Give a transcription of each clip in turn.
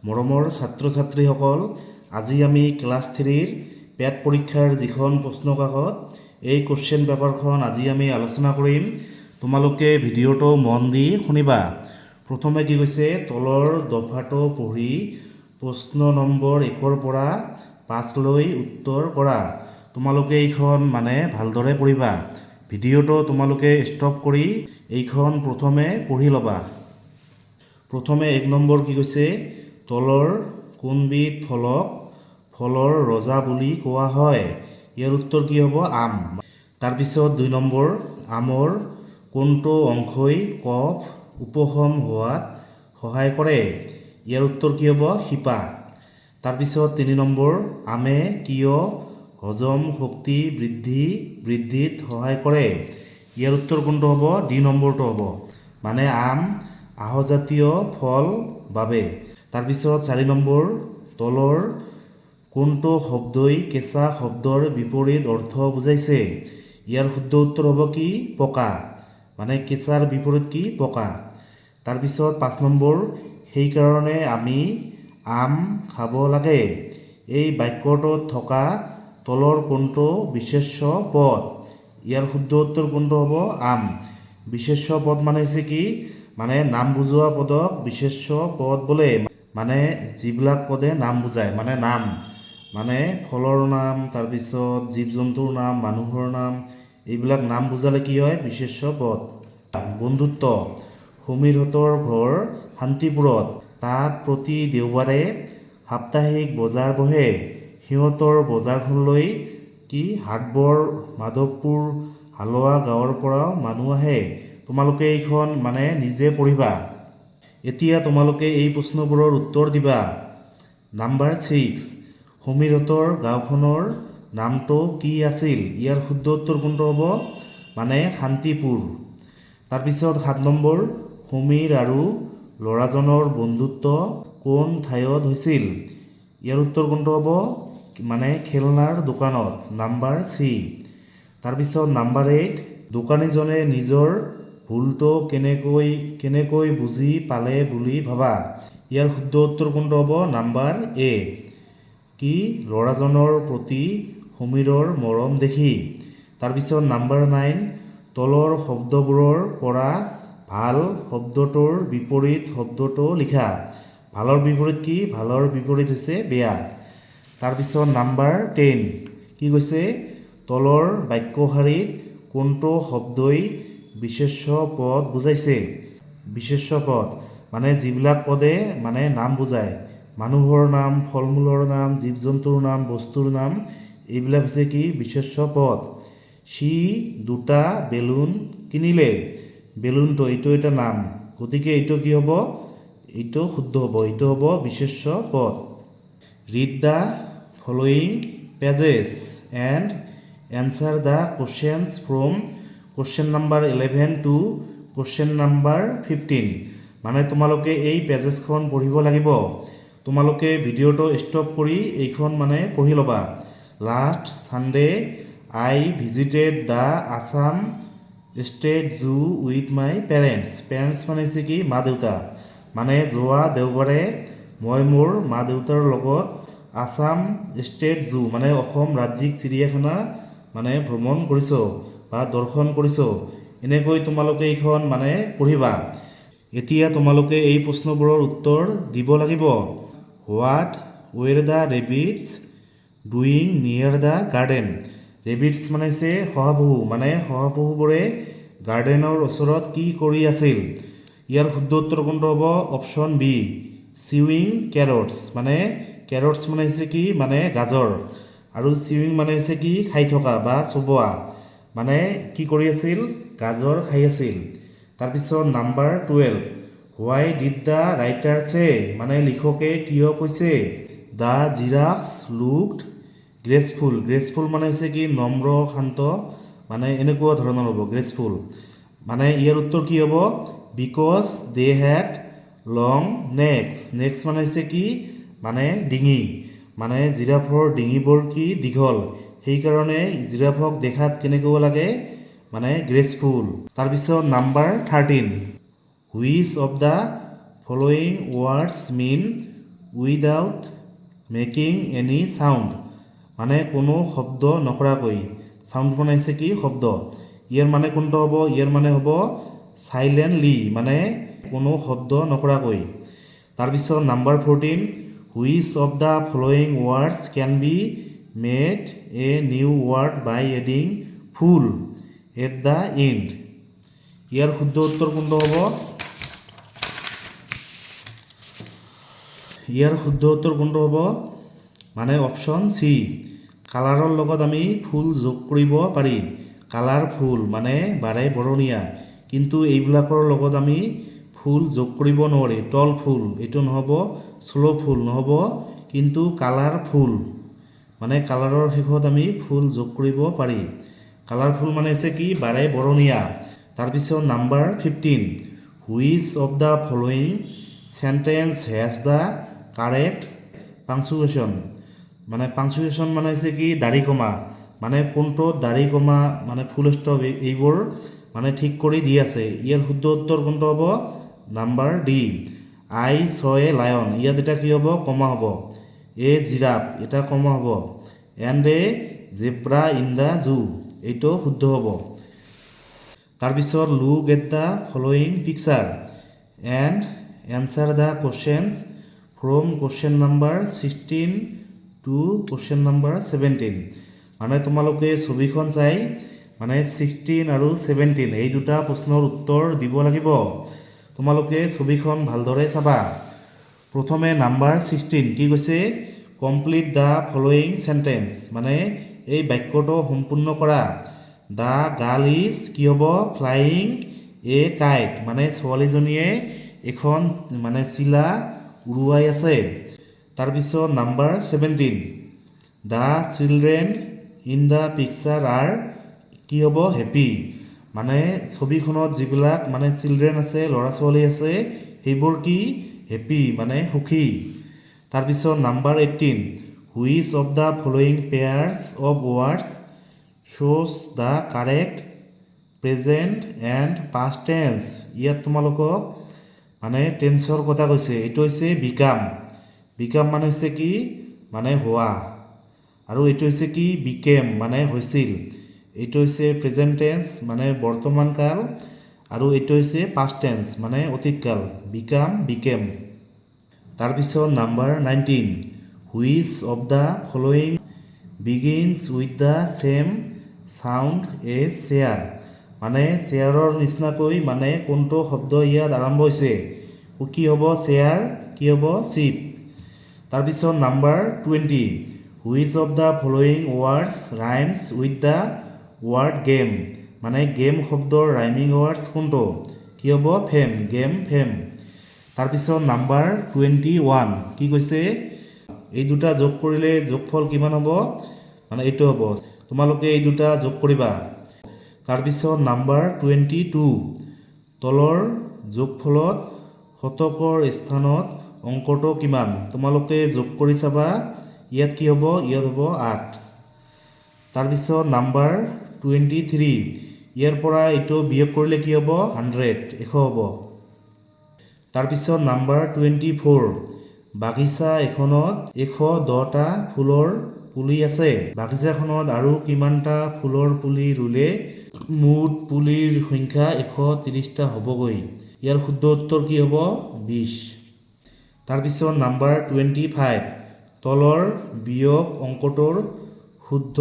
মৰমৰ ছাত্ৰ ছাত্ৰীসকল, আজি আমি ক্লাছ 3ৰ পেট পৰীক্ষাৰ যিখন প্ৰশ্ন কাকত এই কোশ্চেন পেপাৰখন আজি আমি আলোচনা কৰিম। তোমালোকে ভিডিঅ'টো মন দি শুনিবা। প্ৰথমে কি কৈছে, তলৰ দফাটো পঢ়ি প্ৰশ্ন নম্বৰ 1ৰ পৰা 5লৈ উত্তৰ কৰা। তোমালোকে এইখন ভালদৰে পঢ়িবা। ভিডিঅ'টো তোমালোকে ষ্টপ কৰি এইখন প্ৰথমে পঢ়ি ল'বা। প্ৰথমে 1 নম্বৰ কি কৈছে, তলৰ কোনবিধ ফলক ফলৰ ৰজা বুলি কোৱা হয়? ইয়াৰ উত্তৰ কি হ'ব? আম। তাৰপিছত 2 নম্বৰ, আমৰ কোনটো অংশই কফ উপশম হোৱাত সহায় কৰে? ইয়াৰ উত্তৰ কি হ'ব? শিপা। তাৰপিছত 3 নম্বৰ, আমে কিয় হজম শক্তি বৃদ্ধিত সহায় কৰে? ইয়াৰ উত্তৰ কোনটো হ'ব? ডি নম্বৰটো হ'ব। আম আহজাতীয় ফল বাবে। তাৰপিছত 4 নম্বৰ, তলৰ কোনটো শব্দই কেঁচা শব্দৰ বিপৰীত অৰ্থ বুজাইছে? ইয়াৰ শুদ্ধ উত্তৰ হ'ব কি? পকা। কেঁচাৰ বিপৰীত কি? পকা। তাৰপিছত 5 নম্বৰ, সেইকাৰণে আমি আম খাব লাগে। এই বাক্যটোত থকা তলৰ কোনটো বিশেষ্য পদ? ইয়াৰ শুদ্ধ উত্তৰ কোনটো হ'ব? আম। বিশেষ্য পদ হৈছে কি? নাম বুজোৱা পদক বিশেষ্য পদ বোলে। যিবিলাক পদে নাম বুজায়, নাম ফলৰ নাম, তাৰপিছত জীৱ জন্তুৰ নাম, মানুহৰ নাম, এইবিলাক নাম বুজালে কি হয়? বিশেষ্য পদ। বন্ধুত্ব, সমীৰহঁতৰ ঘৰ শান্তিপুৰত। তাত প্ৰতি দেওবাৰে সাপ্তাহিক বজাৰ বহে। সিহঁতৰ বজাৰখনলৈ কি হাটবৰ মাধৱপুৰ হালোৱা গাঁৱৰ পৰাও মানুহ আহে। তোমালোকে এইখন নিজে পঢ়িবা। এতিয়া তোমালোকে এই প্ৰশ্নবোৰৰ উত্তৰ দিবা। নাম্বাৰ 6, সমীৰহঁতৰ গাঁওখনৰ নামটো কি আছিল? ইয়াৰ শুদ্ধ উত্তৰ কোনটো হ'ব? শান্তিপুৰ। তাৰপিছত 7 নম্বৰ, সমীৰ আৰু ল'ৰাজনৰ বন্ধুত্ব কোন ঠাইত হৈছিল? ইয়াৰ উত্তৰ কোনটো হ'ব? খেলনাৰ দোকানত। Number C. তাৰপিছত নাম্বাৰ 8, দোকানীজনে নিজৰ ভুলটো কেনেকৈ বুজি পালে বুলি ভাবা? ইয়াৰ শুদ্ধ উত্তৰ কোনটো হ'ব? নাম্বাৰ এ। কি ল'ৰাজনৰ প্ৰতি সমীৰৰ মৰম দেখি। তাৰপিছত নাম্বাৰ 9, তলৰ শব্দবোৰৰ পৰা ভাল শব্দটোৰ বিপৰীত শব্দটো লিখা। ভালৰ বিপৰীত কি? ভালৰ বিপৰীত হৈছে বেয়া। তাৰপিছত নাম্বাৰ 10, কি কৈছে, তলৰ বাক্যশাৰীত কোনটো শব্দই বিশেষ্য পদ বুজাইছে? বিশেষ্য পদ যিবিলাক পদে নাম বুজায়, মানুহৰ নাম, ফল মূলৰ নাম, জীৱ জন্তুৰ নাম, বস্তুৰ নাম, এইবিলাক হৈছে কি? বিশেষ্য পদ। সি 2টা বেলুন কিনিলে। বেলুনটো এইটো এটা নাম, গতিকে এইটো কি হ'ব? এইটো শুদ্ধ হ'ব, এইটো হ'ব বিশেষ্য পদ। Read the following passages and answer the questions from question number 11 to question number 15। তোমালোকে এই পেজেছখন পঢ়িব লাগিব। তোমালোকে ভিডিঅ'টো ষ্টপ কৰি এইখন পঢ়ি ল'বা। Last Sunday I visited the Assam state zoo with my parents. Parents হৈছে কি? মা দেউতা। যোৱা দেওবাৰে মই মোৰ মা দেউতাৰ লগত আছাম ষ্টেট জু অসম ৰাজ্যিক চিৰিয়াখানা ভ্ৰমণ কৰিছোঁ বা দৰ্শন কৰিছোঁ। এনেকৈ তোমালোকে এইখন পঢ়িবা। এতিয়া তোমালোকে এই প্ৰশ্নবোৰৰ উত্তৰ দিব লাগিব। What were the rabbits doing near the garden? Rabbits হৈছে শহাপহু। শহাপহুবোৰে গাৰ্ডেনৰ ওচৰত কি কৰি আছিল? ইয়াৰ শুদ্ধ উত্তৰ কোনটো হ'ব? Option B, chewing carrots. Carrots হৈছে কি? গাজৰ। আৰু চিউইং হৈছে কি? খাই থকা বা চোবোৱা। কি কৰি আছিল? গাজৰ খাই আছিল। তাৰপিছত number 12, why did the writer চে? লিখকে কিয় কৈছে? The জিৰাফছ looked গ্ৰেচফুল। গ্ৰেচফুল হৈছে কি? নম্ৰ শান্ত, এনেকুৱা ধৰণৰ হ'ব গ্ৰেচফুল। ইয়াৰ উত্তৰ কি হ'ব? Because they head long next. Next হৈছে কি? ডিঙি। জিৰাফৰ ডিঙিবোৰ কি? দীঘল। সেইকাৰণে জিৰাফক দেখাত কেনেকুৱা লাগে? গ্ৰেচফুল। তাৰপিছত number 13, which of the following words mean without making any sound মানে কোনো শব্দ নকৰাকৈ। সাউণ্ড মানে হৈছে কি শব্দ। ইয়াৰ মানে কোনটো হ'ব? ইয়াৰ মানে হ'ব চাইলেণ্টলি মানে কোনো শব্দ নকৰাকৈ। তাৰপিছত number 14 which of the following words can be made a new word by adding ful at the end. ইয়াৰ শুদ্ধ উত্তৰ কোনটো হ'ব? ইয়াৰ শুদ্ধ উত্তৰ কোনটো হ'ব? মানে অপশ্যন চি। কালাৰৰ লগত আমি ফুল যোগ কৰিব পাৰি। কালাৰ ফুল মানে বাৰে বৰণীয়া, কিন্তু এইবিলাকৰ লগত আমি ফুল যোগ কৰিব নোৱাৰি। তল ফুল এইটো নহ'ব, শ্ল' ফুল নহ'ব, কিন্তু কালাৰ ফুল মানে কালাৰৰ শেষত আমি ফুল যোগ কৰিব পাৰি। কালাৰফুল মানে হৈছে কি বাৰে বৰণীয়া। তাৰপিছত number 15 which of the following sentence has the correct punctuation মানে পাংচুৱেশ্যন মানে হৈছে কি দাড়ি কমা মানে কোনটো দাড়ি কমা মানে ফুল ষ্টপ এইবোৰ মানে ঠিক কৰি দি আছে। ইয়াৰ শুদ্ধ উত্তৰ কোনটো হ'ব? Number D I so a lion. ইয়াত এটা কি হ'ব? কমা হ'ব। এ জিৰাফ এটা কমা হ'ব। And a zebra in the zoo এইটো শুদ্ধ হ'ব। তাৰপিছত look at the following picture and answer the questions from question number 16 to question number 17 মানে তোমালোকে ছবিখন চাই মানে 16 আৰু 17 এই দুটা প্ৰশ্নৰ উত্তৰ দিব লাগিব। তোমালোকে ছবিখন ভালদৰে চাবা। প্ৰথমে নাম্বাৰ 16 কি কৈছে? কমপ্লিট দ্য ফলোয়িং চেণ্টেন্স মানে এই বাক্যটো সম্পূৰ্ণ কৰা। দ্য গাৰ্ল ইজ কি হ'ব? ফ্লাইং এ কাইট মানে ছোৱালীজনীয়ে এখন মানে চিলা উৰুৱাই আছে। তাৰপিছত number 17 the children in the picture R কি হ'ব? হেপী মানে ছবিখনত যিবিলাক মানে চিলড্ৰেন আছে ল'ৰা ছোৱালী আছে সেইবোৰ কি? হেপী মানে সুখী। তাৰপিছত number 18 which of the following pairs of words শ্ব'জ the correct present and past tense. ইয়াত তোমালোকক মানে টেন্সৰ কথা কৈছে। এইটো হৈছে বিকাম। বিকাম মানে হৈছে কি? মানে হোৱা। আৰু এইটো হৈছে কি? বিকেম মানে হৈছিল। এইটো হৈছে প্ৰেজেণ্ট টেন্স মানে বৰ্তমান কাল, আৰু এইটো হৈছে পাষ্ট টেন্স মানে অতীতকাল। Become became. তাৰপিছত number 19 which of the following begins with the same sound as chair মানে চেয়াৰৰ নিচিনাকৈ মানে কোনটো শব্দ ইয়াত আৰম্ভ হৈছে? কি হ'ব? চেয়াৰ কি হ'ব? চিট। তাৰপিছত number 20 which of the following words rhymes with the word game মানে গেম শব্দৰ ৰাইমিং ৱৰ্ডছ কোনটো? কি হ'ব? Fame game fame. তাৰপিছত নাম্বাৰ 21 কি কৈছে? এই দুটা যোগ কৰিলে যোগফল কিমান হ'ব? মানে এইটো হ'ব। তোমালোকে এই দুটা যোগ কৰিবা। তাৰপিছত নাম্বাৰ 22 তলৰ যোগফলত শতকৰ স্থানত অংকটো কিমান? তোমালোকে যোগ কৰি চাবা। ইয়াত কি হ'ব? ইয়াত হ'ব 8। তাৰপিছত নাম্বাৰ 23 ইয়াৰ পৰা এইটো বিয়োগ কৰিলে কি হ'ব? 100 100 হ'ব। তাৰপিছত নাম্বাৰ 24 বাগিচা এখনত 110টা ফুলৰ পুলি আছে। বাগিচাখনত আৰু কিমানটা ফুলৰ পুলি ৰুলে মুঠ পুলিৰ সংখ্যা 130টা হ'বগৈ? ইয়াৰ শুদ্ধ উত্তৰ কি হ'ব? 20। তাৰপিছত নাম্বাৰ 25 তলৰ বিয়োগ অংকটোৰ শুদ্ধ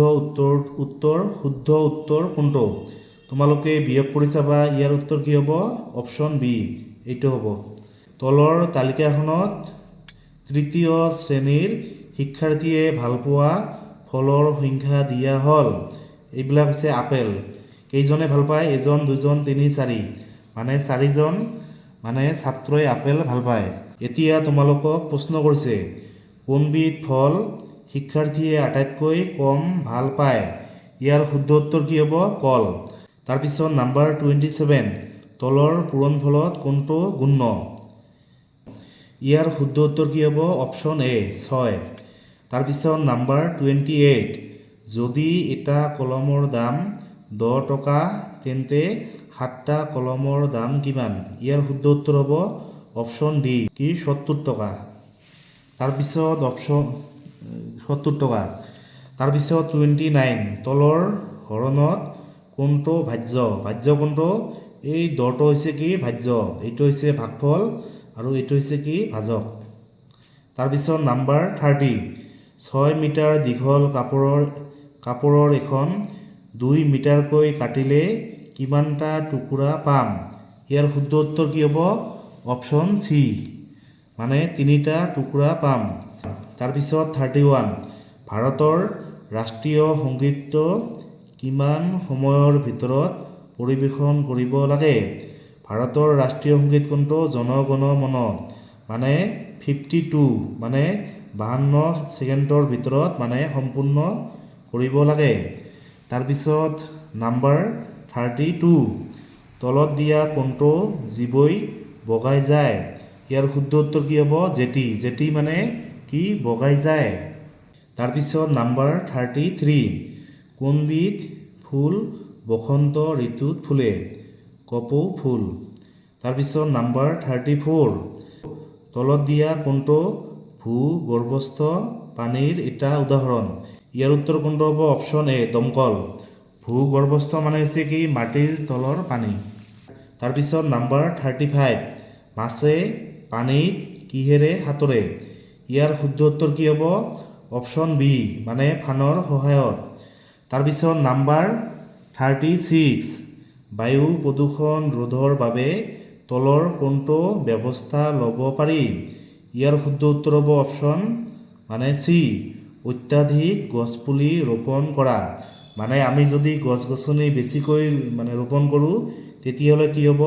উত্তৰ কোনটো? তোমালোকে বিয়োগ কৰি চাবা। ইয়াৰ উত্তৰ কি হ'ব? অপশ্যন বি এইটো হ'ব। তলৰ তালিকাখনত তৃতীয় শ্ৰেণীৰ শিক্ষাৰ্থীয়ে ভালপোৱা ফলৰ সংখ্যা দিয়া হ'ল। এইবিলাক হৈছে আপেল। কেইজনে ভাল পায়? 1 2 3 4 মানে 4জন মানে ছাত্ৰই আপেল ভাল পায়। এতিয়া তোমালোকক প্ৰশ্ন কৰিছে কোনবিধ ফল শিক্ষাৰ্থীয়ে আটাইতকৈ কম ভাল পায়? ইয়াৰ শুদ্ধ উত্তৰ কি হ'ব? কল। তাৰপিছত নাম্বাৰ 27 তলৰ পূৰণফলত কোনটো গৌণ? ইয়াৰ শুদ্ধ উত্তৰ কি হ'ব? Option A 6। তাৰপিছত নাম্বাৰ 28 যদি এটা কলমৰ দাম 10 টকা তেন্তে 7টা কলমৰ দাম কিমান? ইয়াৰ শুদ্ধ উত্তৰ হ'ব অপশ্যন ডি কি 70 টকা। তাৰপিছত অপশ্যন 70 টকা। তাৰপিছত 29 তলৰ হৰণত কোনটো ভাজ্য কোনটো? এই দটো হৈছে কি ভাজ্য, এইটো হৈছে ভাগফল আৰু এইটো হৈছে কি ভাজক। তাৰপিছত নাম্বাৰ 30 6 মিটাৰ দীঘল কাপোৰৰ এখন 2 মিটাৰকৈ কাটিলে কিমানটা টুকুৰা পাম? ইয়াৰ শুদ্ধ উত্তৰ কি হ'ব? অপশ্যন চি, মানে 3টা টুকুৰা পাম। তাৰপিছত 31 ভাৰতৰ ৰাষ্ট্ৰীয় সংগীতটো কিমান সময়ৰ ভিতৰত পৰিৱেশন কৰিব লাগে? ভাৰতৰ ৰাষ্ট্ৰীয় সংগীত কোনটো? জন গণ মন, মানে 52 মানে 52 ছেকেণ্ডৰ ভিতৰত মানে সম্পূৰ্ণ কৰিব লাগে। তাৰপিছত নাম্বাৰ 32 তলত দিয়া কোনটো জীৱই বগাই যায়? ইয়াৰ শুদ্ধ উত্তৰ কি হ'ব? জেঠী মানে কি বগাই যায়। তাৰপিছত নাম্বাৰ 33 কোনবিধ ফুল বসন্ত ঋতুত ফুলে? কপৌ ফুল। তাৰপিছত নাম্বাৰ 34 তলত দিয়া কোনটো ভূগৰ্ভস্থ পানীৰ এটা উদাহৰণ? ইয়াৰ উত্তৰ কোনটো হ'ব? অপশ্যন এ দমকল। ভূগৰ্ভস্থ মানে হৈছে কি মাটিৰ তলৰ পানী। তাৰপিছত নাম্বাৰ 35 মাছে পানীত কিহেৰে সাঁতোৰে? ইয়াৰ শুদ্ধ উত্তৰ কি হ'ব? অপশ্যন বি মানে ফানৰ সহায়ত। তাৰপিছত নাম্বাৰ 36 বায়ু প্ৰদূষণ ৰোধৰ বাবে তলৰ কোনটো ব্যৱস্থা ল'ব পাৰি? ইয়াৰ শুদ্ধ উত্তৰ হ'ব অপশ্যন মানে চি অত্যাধিক গছপুলি ৰোপণ কৰা। মানে আমি যদি গছ গছনি বেছিকৈ মানে ৰোপণ কৰোঁ তেতিয়াহ'লে কি হ'ব?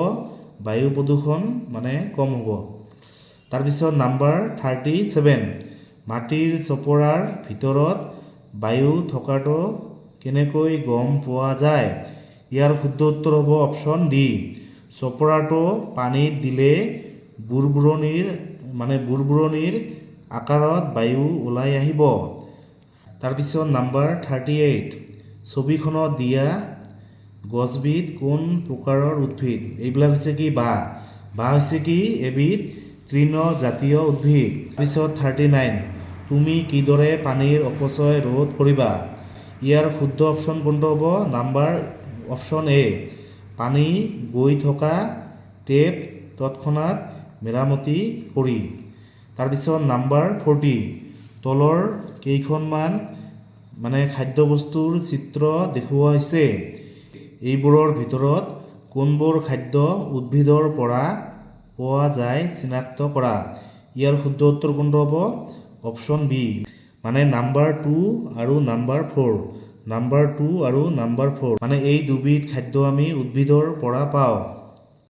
বায়ু প্ৰদূষণ মানে কম হ'ব। তাৰপিছত নাম্বাৰ 37 মাটিৰ চপৰাৰ ভিতৰত বায়ু থকাটো কেনেকৈ গম পোৱা যায়? ইয়াৰ শুদ্ধ উত্তৰ হ'ব অপশ্যন ডি চপৰাটো পানীত দিলে বুৰবুৰণিৰ আকাৰত বায়ু ওলাই আহিব। তাৰপিছত নাম্বাৰ 38 ছবিখনত দিয়া গছবিধ কোন প্ৰকাৰৰ উদ্ভিদ? এইবিলাক হৈছে কি বাঁহ হৈছে কি এবিধ তৃণজাতীয় উদ্ভিদ। তাৰপিছত 39 তুমি কিদৰে পানীৰ অপচয় ৰোধ কৰিবা? ইয়াৰ শুদ্ধ অপশ্যন কোনটো হ'ব? নাম্বাৰ অপশ্যন এ পানী গৈ থকা টেপ তৎক্ষণাত মেৰামতি কৰি। তাৰপিছত নাম্বাৰ 40 তলৰ কেইখনমান মানে খাদ্যবস্তুৰ চিত্ৰ দেখুওৱা হৈছে। এইবোৰৰ ভিতৰত কোনবোৰ খাদ্য উদ্ভিদৰ পৰা পোৱা যায় চিনাক্ত কৰা। ইয়াৰ শুদ্ধ উত্তৰ কোনটো হ'ব? অপশ্যন বি মানে নাম্বাৰ 2 আৰু নাম্বাৰ 4 মানে এই দুবিধ খাদ্য আমি উদ্ভিদৰ পৰা পাওঁ।